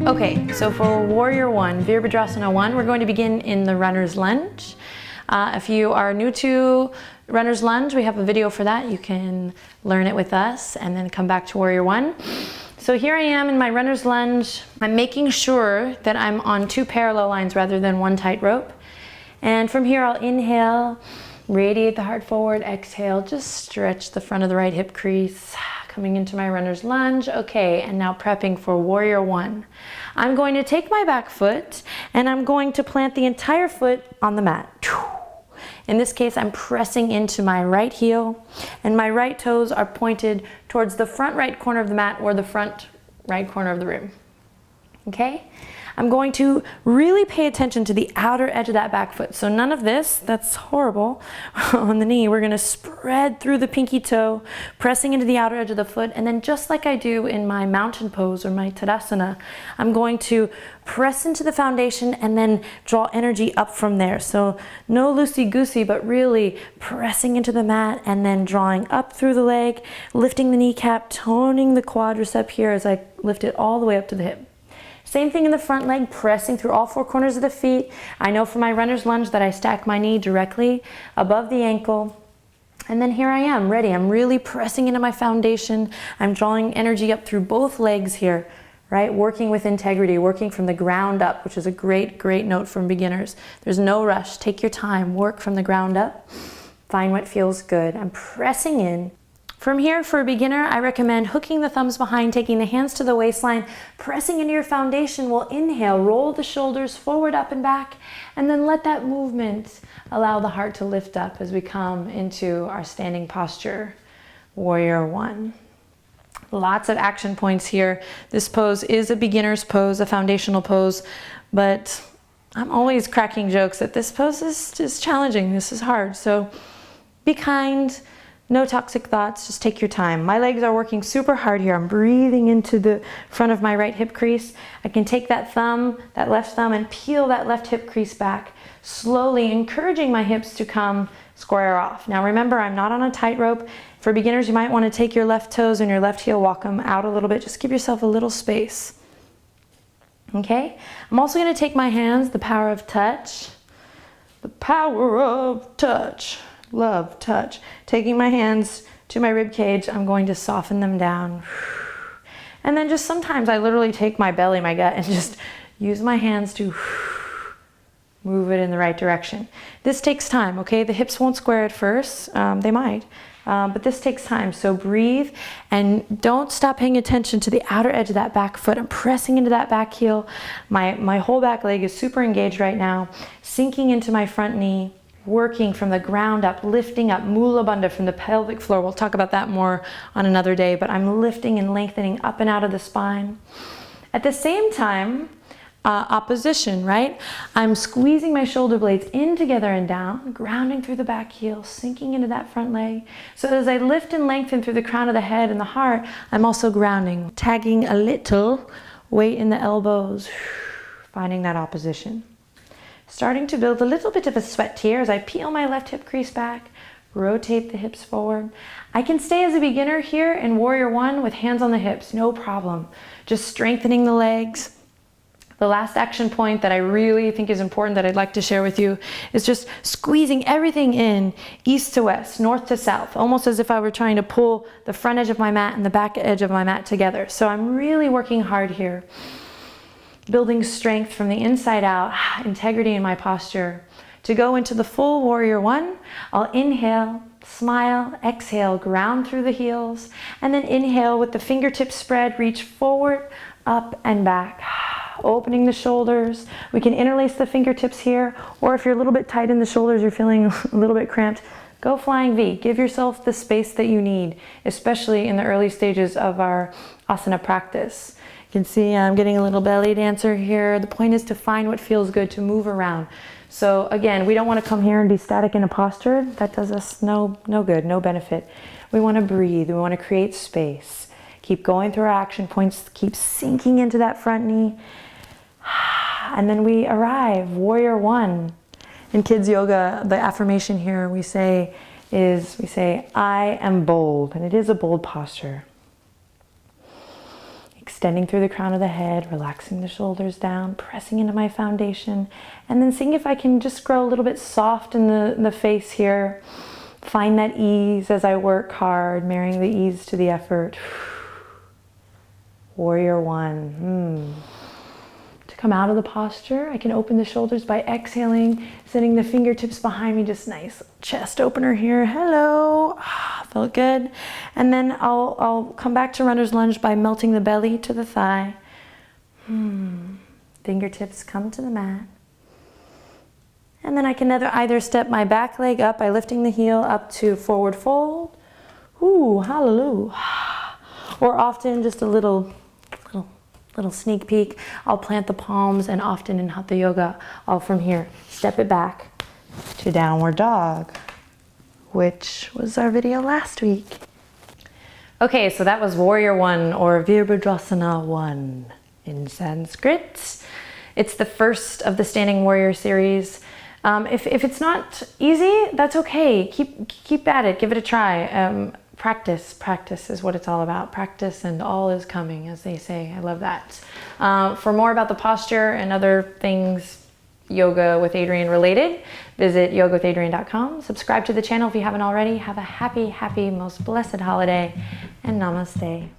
Okay, so for Warrior One, Virabhadrasana 1, we're going to begin in the runner's lunge. If you are new to runner's lunge, we have a video for that. You can learn it with us and then come back to Warrior One. So here I am in my runner's lunge. I'm making sure that I'm on 2 parallel lines rather than 1 tight rope. And from here I'll inhale, radiate the heart forward, exhale, just stretch the front of the right hip crease. Coming into my runner's lunge. Okay, and now prepping for Warrior One. I'm going to take my back foot and I'm going to plant the entire foot on the mat. In this case, I'm pressing into my right heel and my right toes are pointed towards the front right corner of the mat or the front right corner of the room. Okay? I'm going to really pay attention to the outer edge of that back foot. So none of this, that's horrible, on the knee. We're gonna spread through the pinky toe, pressing into the outer edge of the foot, and then just like I do in my mountain pose or my Tadasana, I'm going to press into the foundation and then draw energy up from there. So no loosey-goosey, but really pressing into the mat and then drawing up through the leg, lifting the kneecap, toning the quadricep here as I lift it all the way up to the hip. Same thing in the front leg, pressing through all 4 corners of the feet. I know for my runner's lunge that I stack my knee directly above the ankle. And then here I am, ready. I'm really pressing into my foundation. I'm drawing energy up through both legs here, right? Working with integrity, working from the ground up, which is a great, great note from beginners. There's no rush. Take your time. Work from the ground up. Find what feels good. I'm pressing in. From here, for a beginner, I recommend hooking the thumbs behind, taking the hands to the waistline, pressing into your foundation. We'll inhale, roll the shoulders forward, up and back, and then let that movement allow the heart to lift up as we come into our standing posture, Warrior One. Lots of action points here. This pose is a beginner's pose, a foundational pose, but I'm always cracking jokes that this pose is challenging. This is hard, so be kind. No toxic thoughts, just take your time. My legs are working super hard here. I'm breathing into the front of my right hip crease. I can take that thumb, that left thumb, and peel that left hip crease back, slowly encouraging my hips to come square off. Now remember, I'm not on a tightrope. For beginners, you might want to take your left toes and your left heel, walk them out a little bit. Just give yourself a little space. Okay? I'm also going to take my hands, the power of touch. The power of touch. Love, touch. Taking my hands to my rib cage, I'm going to soften them down. And then just sometimes I literally take my belly, my gut, and just use my hands to move it in the right direction. This takes time, okay? The hips won't square at first. They might. But this takes time. So breathe and don't stop paying attention to the outer edge of that back foot. I'm pressing into that back heel. My whole back leg is super engaged right now. Sinking into my front knee. Working from the ground up, lifting up, Mula Bandha from the pelvic floor. We'll talk about that more on another day, but I'm lifting and lengthening up and out of the spine. At the same time, opposition, right? I'm squeezing my shoulder blades in together and down, grounding through the back heel, sinking into that front leg. So as I lift and lengthen through the crown of the head and the heart, I'm also grounding, tagging a little weight in the elbows, finding that opposition. Starting to build a little bit of a sweat here as I peel my left hip crease back, rotate the hips forward. I can stay as a beginner here in Warrior One with hands on the hips, no problem. Just strengthening the legs. The last action point that I really think is important that I'd like to share with you is just squeezing everything in east to west, north to south, almost as if I were trying to pull the front edge of my mat and the back edge of my mat together. So I'm really working hard here. Building strength from the inside out, integrity in my posture. To go into the full Warrior One, I'll inhale, smile, exhale, ground through the heels, and then inhale with the fingertips spread, reach forward, up and back. Opening the shoulders. We can interlace the fingertips here, or if you're a little bit tight in the shoulders, you're feeling a little bit cramped, go Flying V. Give yourself the space that you need, especially in the early stages of our asana practice. You can see I'm getting a little belly dancer here. The point is to find what feels good, to move around. So again, we don't want to come here and be static in a posture. That does us no good, no benefit. We want to breathe. We want to create space. Keep going through our action points. Keep sinking into that front knee. And then we arrive, Warrior One. In kids yoga, the affirmation here we say, I am bold. And it is a bold posture. extending through the crown of the head, relaxing the shoulders down, pressing into my foundation, and then seeing if I can just grow a little bit soft in the face here. Find that ease as I work hard, marrying the ease to the effort. Warrior one. To come out of the posture, I can open the shoulders by exhaling, sending the fingertips behind me, just nice chest opener here. Hello, felt good. And then I'll come back to runner's lunge by melting the belly to the thigh. Fingertips come to the mat. And then I can either step my back leg up by lifting the heel up to forward fold. Ooh, hallelujah. Or often just a little sneak peek. I'll plant the palms, and often in Hatha Yoga, I'll from here step it back to downward dog, which was our video last week. Okay, so that was Warrior One, or Virabhadrasana 1 in Sanskrit. It's the first of the Standing Warrior series. If it's not easy, that's okay. Keep at it. Give it a try. Practice is what it's all about. Practice and all is coming, as they say. I love that. For more about the posture and other things Yoga with Adriene related, visit yogawithadriene.com. Subscribe to the channel if you haven't already. Have a happy, most blessed holiday, and namaste.